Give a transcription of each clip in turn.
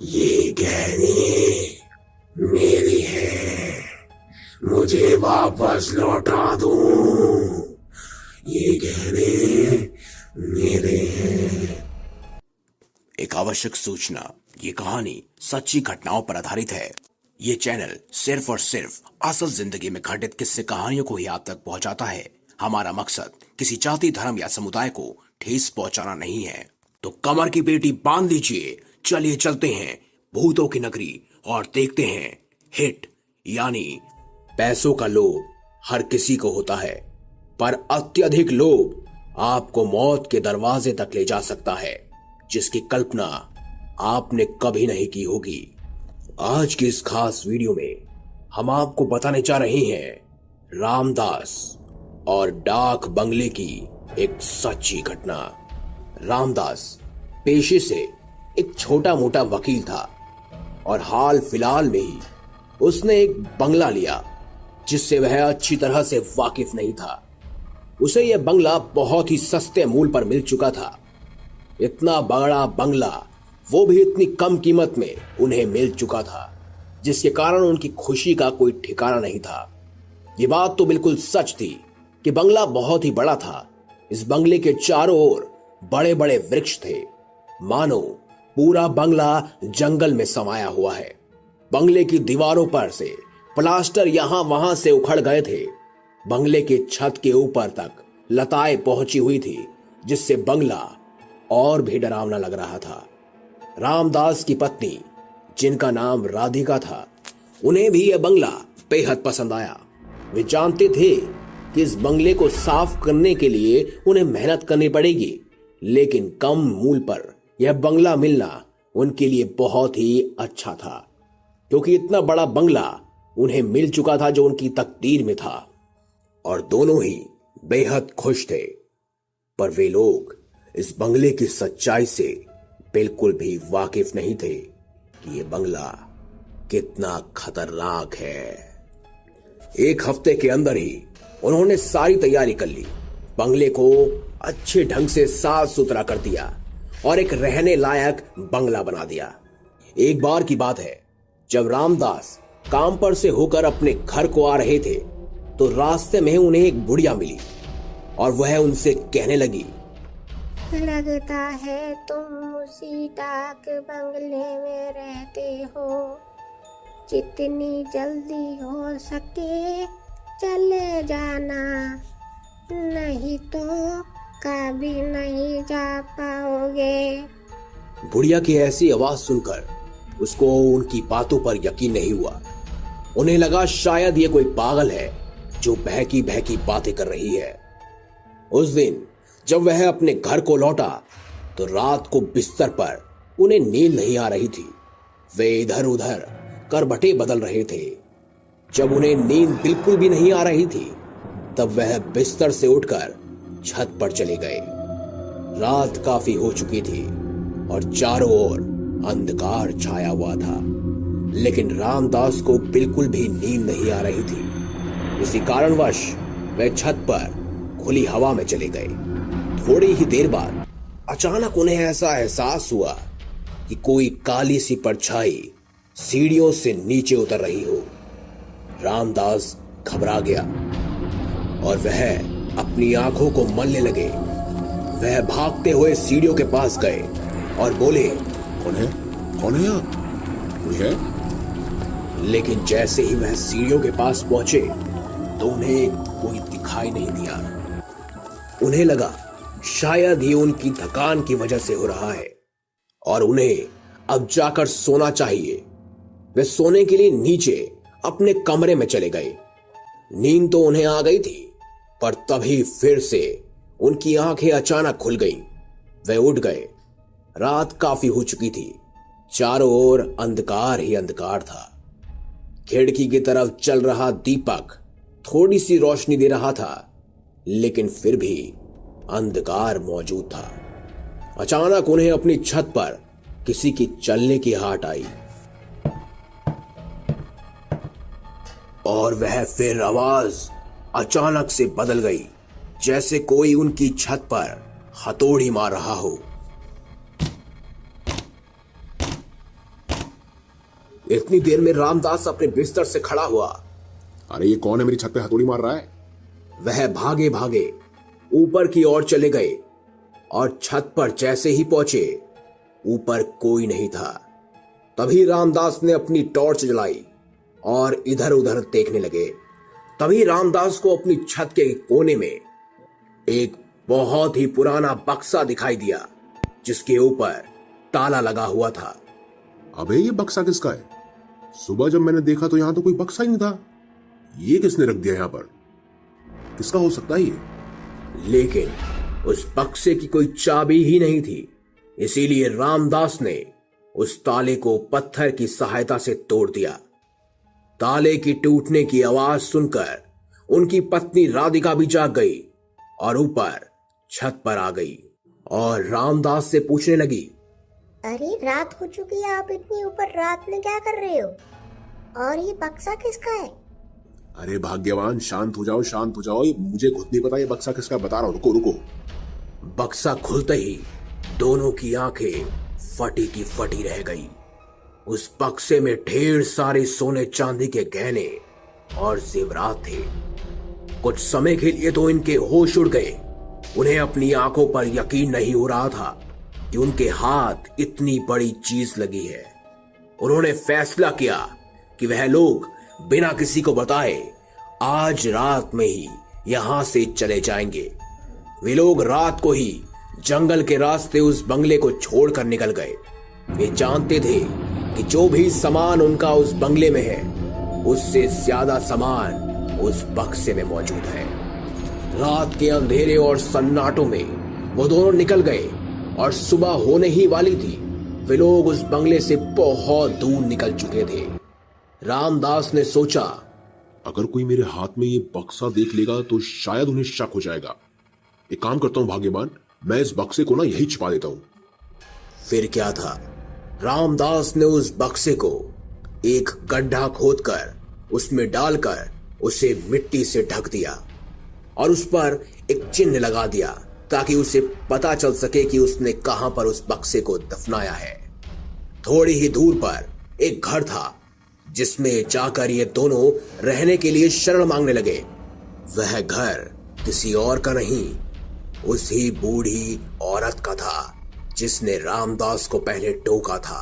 ये गहने मेरी है, मुझे वापस लौटा दो। ये गहने मेरे हैं। एक आवश्यक सूचना, ये कहानी सच्ची घटनाओं पर आधारित है। ये चैनल सिर्फ और सिर्फ असल जिंदगी में घटित किस्से कहानियों को ही आप तक पहुंचाता है। हमारा मकसद किसी जाति, धर्म या समुदाय को ठेस पहुंचाना नहीं है। तो कमर की पेटी बांध लीजिए, चलिए चलते हैं भूतों की नगरी और देखते हैं हिट यानी पैसों का लोभ हर किसी को होता है, पर अत्यधिक लोभ आपको मौत के दरवाजे तक ले जा सकता है, जिसकी कल्पना आपने कभी नहीं की होगी। आज की इस खास वीडियो में हम आपको बताने जा रहे हैं रामदास और डाक बंगले की एक सच्ची घटना। रामदास पेशे से एक छोटा मोटा वकील था और हाल फिलहाल में ही उसने एक बंगला लिया जिससे वह अच्छी तरह से वाकिफ नहीं था। उसे यह बंगला बहुत ही सस्ते मूल्य पर मिल चुका था। इतना बड़ा बंगला, वो भी इतनी कम कीमत में उन्हें मिल चुका था, जिसके कारण उनकी खुशी का कोई ठिकाना नहीं था। ये बात तो बिल्कुल सच थी कि बंगला बहुत ही बड़ा था। इस बंगले के चारों ओर बड़े बड़े वृक्ष थे, मानो पूरा बंगला जंगल में समाया हुआ है। बंगले की दीवारों पर से प्लास्टर यहां वहां से उखड़ गए थे। बंगले के छत के ऊपर तक लताएं पहुंची हुई थी, जिससे बंगला और भी डरावना लग रहा था। रामदास की पत्नी, जिनका नाम राधिका था, उन्हें भी यह बंगला बेहद पसंद आया। वे जानते थे कि इस बंगले को साफ करने के लिए उन्हें मेहनत करनी पड़ेगी, लेकिन कम मूल्य पर यह बंगला मिलना उनके लिए बहुत ही अच्छा था, क्योंकि इतना बड़ा बंगला उन्हें मिल चुका था जो उनकी तकदीर में था, और दोनों ही बेहद खुश थे। पर वे लोग इस बंगले की सच्चाई से बिल्कुल भी वाकिफ नहीं थे कि यह बंगला कितना खतरनाक है। एक हफ्ते के अंदर ही उन्होंने सारी तैयारी कर ली, बंगले को अच्छे ढंग से साफ सुथरा कर दिया और एक रहने लायक बंगला बना दिया। एक बार की बात है, जब रामदास काम पर से होकर अपने घर को आ रहे थे तो रास्ते में उन्हें एक बुढ़िया मिली और वह उनसे कहने लगी, लगता है तुम उसी डाक बंगले में रहते हो। जितनी जल्दी हो सके चले जाना, नहीं तो कभी नहीं जा पाओगे। बुढ़िया की ऐसी आवाज सुनकर उसको उनकी बातों पर यकीन नहीं हुआ। उन्हें लगा शायद ये कोई पागल है जो बहकी बहकी बातें कर रही है। उस दिन जब वह अपने घर को लौटा तो रात को बिस्तर पर उन्हें नींद नहीं आ रही थी। वे इधर उधर करवटें बदल रहे थे। जब उन्हें नींद बिल्कुल भी नहीं आ रही थी तब वह बिस्तर से उठकर छत पर चले गए। रात काफी हो चुकी थी और चारों ओर अंधकार छाया हुआ था, लेकिन रामदास को बिल्कुल भी नींद नहीं आ रही थी। इसी कारणवश वे छत पर खुली हवा में चले गए। थोड़ी ही देर बाद अचानक उन्हें ऐसा एहसास हुआ कि कोई काली सी परछाई सीढ़ियों से नीचे उतर रही हो। रामदास घबरा गया और वह अपनी आंखों को मलने लगे। वह भागते हुए सीढ़ियों के पास गए और बोले, कौन है? कौन है यहाँ? कोई है? लेकिन जैसे ही वह सीढ़ियों के पास पहुंचे तो उन्हें कोई दिखाई नहीं दिया। उन्हें लगा शायद ये उनकी थकान की वजह से हो रहा है और उन्हें अब जाकर सोना चाहिए। वे सोने के लिए नीचे अपने कमरे में चले गए। नींद तो उन्हें आ गई थी, पर तभी फिर से उनकी आंखें अचानक खुल गईं। वे उठ गए। रात काफी हो चुकी थी, चारों ओर अंधकार ही अंधकार था। खिड़की की तरफ चल रहा दीपक थोड़ी सी रोशनी दे रहा था, लेकिन फिर भी अंधकार मौजूद था। अचानक उन्हें अपनी छत पर किसी की चलने की आहट आई और वह फिर आवाज अचानक से बदल गई, जैसे कोई उनकी छत पर हथौड़ी मार रहा हो। इतनी देर में रामदास अपने बिस्तर से खड़ा हुआ। अरे ये कौन है मेरी छत पे हथौड़ी मार रहा है? वह भागे भागे ऊपर की ओर चले गए और छत पर जैसे ही पहुंचे ऊपर कोई नहीं था। तभी रामदास ने अपनी टॉर्च जलाई और इधर उधर देखने लगे। तभी रामदास को अपनी छत के कोने में एक बहुत ही पुराना बक्सा दिखाई दिया जिसके ऊपर ताला लगा हुआ था। अबे ये बक्सा किसका है? सुबह जब मैंने देखा तो यहां तो कोई बक्सा ही नहीं था। ये किसने रख दिया यहां पर? किसका हो सकता है ये? लेकिन उस बक्से की कोई चाबी ही नहीं थी, इसीलिए रामदास ने उस ताले को पत्थर की सहायता से तोड़ दिया। ताले की टूटने की आवाज सुनकर उनकी पत्नी राधिका भी जाग गई और ऊपर छत पर आ गई और रामदास से पूछने लगी, अरे रात हो चुकी है, आप इतनी ऊपर रात में क्या कर रहे हो? और ये बक्सा किसका है? अरे भाग्यवान, शांत हो जाओ, शांत हो जाओ। ये मुझे खुद नहीं पता ये बक्सा किसका, बता रहा हूं, रुको रुको। बक्सा खुलते ही दोनों की आंखें फटी की फटी रह गई। उस बक्से में ढेर सारे सोने चांदी के गहने और जेवरात थे। कुछ समय के लिए तो इनके होश उड़ गए। उन्हें अपनी आंखों पर यकीन नहीं हो रहा था कि उनके हाथ इतनी बड़ी चीज लगी है। उन्होंने फैसला किया कि वह लोग बिना किसी को बताए आज रात में ही यहां से चले जाएंगे। वे लोग रात को ही जंगल के रास्ते उस बंगले को छोड़कर निकल गए। वे जानते थे कि जो भी सामान उनका उस बंगले में है उससे ज्यादा सामान उस बक्से में मौजूद है। रात के अंधेरे और सन्नाटों में वो दोनों निकल गए और सुबह होने ही वाली थी। वे लोग उस बंगले से बहुत दूर निकल चुके थे। रामदास ने सोचा, अगर कोई मेरे हाथ में ये बक्सा देख लेगा तो शायद उन्हें शक हो जाएगा। एक काम करता हूं भाग्यवान, मैं इस बक्से को ना यही छिपा देता हूं। फिर क्या था, रामदास ने उस बक्से को एक गड्ढा खोदकर उसमें डालकर उसे मिट्टी से ढक दिया और उस पर एक चिन्ह लगा दिया ताकि उसे पता चल सके कि उसने कहां पर उस बक्से को दफनाया है। थोड़ी ही दूर पर एक घर था जिसमें जाकर ये दोनों रहने के लिए शरण मांगने लगे। वह घर किसी और का नहीं, उसी बूढ़ी औरत का था जिसने रामदास को पहले टोका था।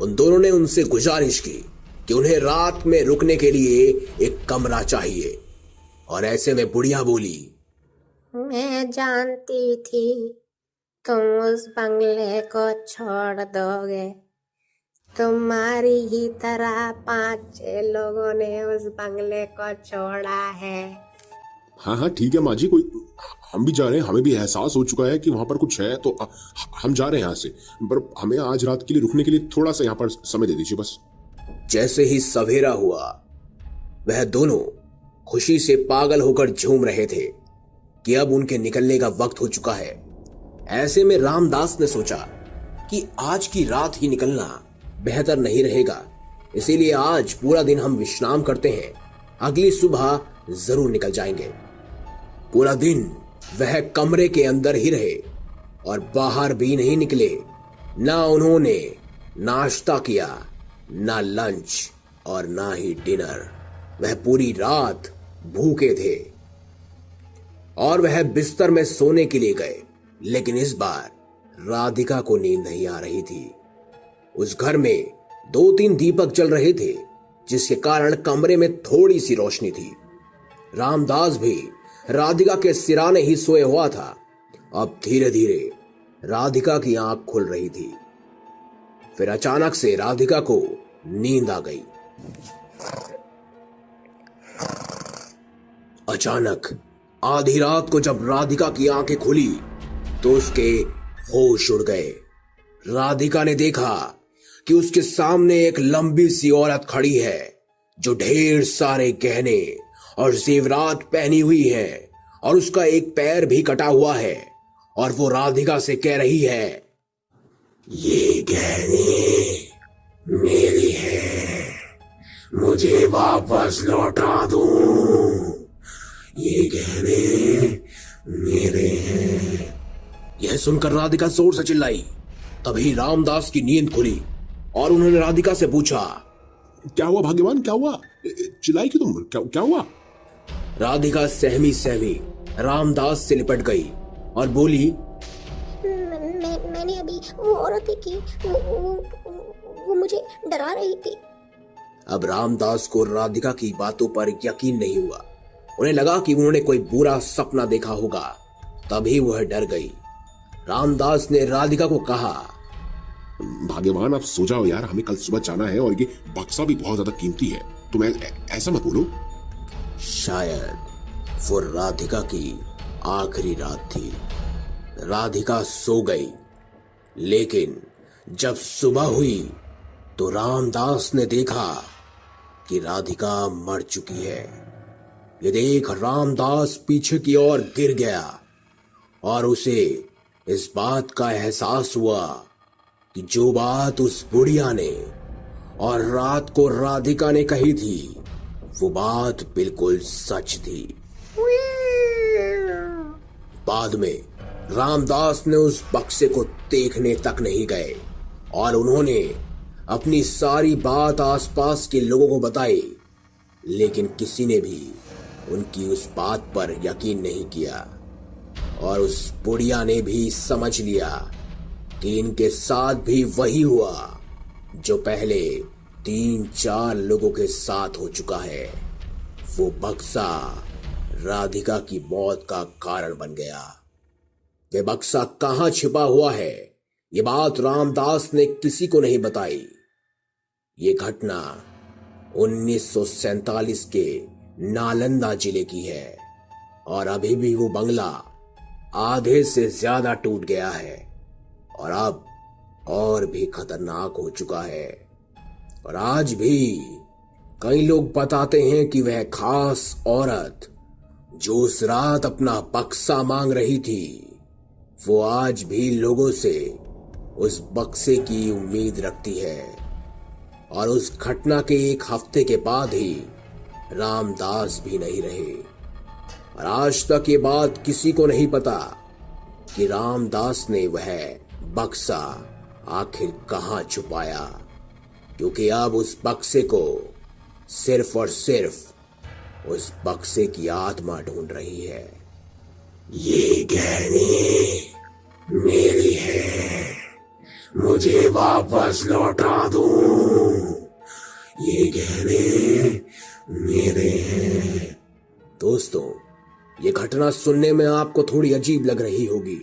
उन दोनों ने उनसे गुजारिश की कि उन्हें रात में रुकने के लिए एक कमरा चाहिए और ऐसे में बुढ़िया बोली, मैं जानती थी तुम उस बंगले को छोड़ दोगे। तुम्हारी ही तरह 5-6 लोगों ने उस बंगले को छोड़ा है। हाँ ठीक है माँ जी, कोई हम भी जा रहे हैं, हमें भी एहसास हो चुका है कि वहां पर कुछ है, तो हम जा रहे हैं यहाँ से। पर हमें आज रात के लिए रुकने के लिए थोड़ा सा यहाँ पर समय दे दीजिए बस। जैसे ही सवेरा हुआ वह दोनों खुशी से पागल होकर झूम रहे थे कि अब उनके निकलने का वक्त हो चुका है। ऐसे में रामदास ने सोचा कि आज की रात ही निकलना बेहतर नहीं रहेगा, इसीलिए आज पूरा दिन हम विश्राम करते हैं, अगली सुबह जरूर निकल जाएंगे। पूरा दिन वह कमरे के अंदर ही रहे और बाहर भी नहीं निकले। ना उन्होंने नाश्ता किया, ना लंच और ना ही डिनर। वह पूरी रात भूखे थे और वह बिस्तर में सोने के लिए गए, लेकिन इस बार राधिका को नींद नहीं आ रही थी। उस घर में 2-3 दीपक जल रहे थे जिसके कारण कमरे में थोड़ी सी रोशनी थी। रामदास भी राधिका के सिराने ही सोए हुआ था। अब धीरे धीरे राधिका की आंख खुल रही थी। फिर अचानक से राधिका को नींद आ गई। अचानक आधी रात को जब राधिका की आंखें खुली तो उसके होश उड़ गए। राधिका ने देखा कि उसके सामने एक लंबी सी औरत खड़ी है जो ढेर सारे गहने और जेवरात पहनी हुई है और उसका एक पैर भी कटा हुआ है और वो राधिका से कह रही है, ये गहने मेरे हैं, मुझे वापस लौटा दो। ये गहने मेरे हैं। यह सुनकर राधिका जोर से चिल्लाई। तभी रामदास की नींद खुली और उन्होंने राधिका से पूछा, क्या हुआ भाग्यवान, क्या हुआ? चिल्लाई क्यों तुम? क्या हुआ? राधिका सहमी सहमी रामदास से लिपट गई और बोली, मैंने अभी वो औरत देखी, वो मुझे डरा रही थी। अब रामदास को राधिका की बातों पर यकीन नहीं हुआ। उन्हें लगा कि उन्होंने कोई बुरा सपना देखा होगा, तभी वह डर गई। रामदास ने राधिका को कहा, भाग्यवान आप सो जाओ यार, हमें कल सुबह जाना है और ये बक्सा भी बहुत ज्यादा कीमती है। तुम ऐसा मत बोलो। शायद वो राधिका की आखिरी रात थी। राधिका सो गई, लेकिन जब सुबह हुई तो रामदास ने देखा कि राधिका मर चुकी है। ये देख रामदास पीछे की ओर गिर गया और उसे इस बात का एहसास हुआ कि जो बात उस बुढ़िया ने और रात को राधिका ने कही थी, वो बात बिल्कुल सच थी। बाद में रामदास ने उस बक्से को देखने तक नहीं गए और उन्होंने अपनी सारी बात आसपास के लोगों को बताई, लेकिन किसी ने भी उनकी उस बात पर यकीन नहीं किया और उस बुढ़िया ने भी समझ लिया कि इनके साथ भी वही हुआ जो पहले 3-4 लोगों के साथ हो चुका है। वो बक्सा राधिका की मौत का कारण बन गया। ये बक्सा कहां छिपा हुआ है, ये बात रामदास ने किसी को नहीं बताई। ये घटना 1947 के नालंदा जिले की है और अभी भी वो बंगला आधे से ज्यादा टूट गया है और अब और भी खतरनाक हो चुका है। और आज भी कई लोग बताते हैं कि वह खास औरत जो उस रात अपना बक्सा मांग रही थी, वो आज भी लोगों से उस बक्से की उम्मीद रखती है। और उस घटना के 1 हफ्ते के बाद ही रामदास भी नहीं रहे और आज तक ये बात किसी को नहीं पता कि रामदास ने वह बक्सा आखिर कहां छुपाया, क्योंकि अब उस बक्से को सिर्फ और सिर्फ उस बक्से की आत्मा ढूंढ रही है। ये गहने मेरी है, मुझे वापस लौटा दो। ये गहने मेरे हैं। दोस्तों, ये घटना सुनने में आपको थोड़ी अजीब लग रही होगी।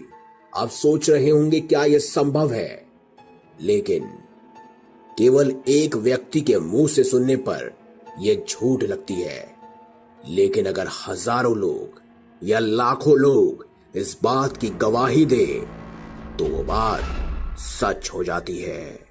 आप सोच रहे होंगे क्या यह संभव है, लेकिन केवल एक व्यक्ति के मुंह से सुनने पर यह झूठ लगती है। लेकिन अगर हजारों लोग या लाखों लोग इस बात की गवाही दे तो वो बात सच हो जाती है।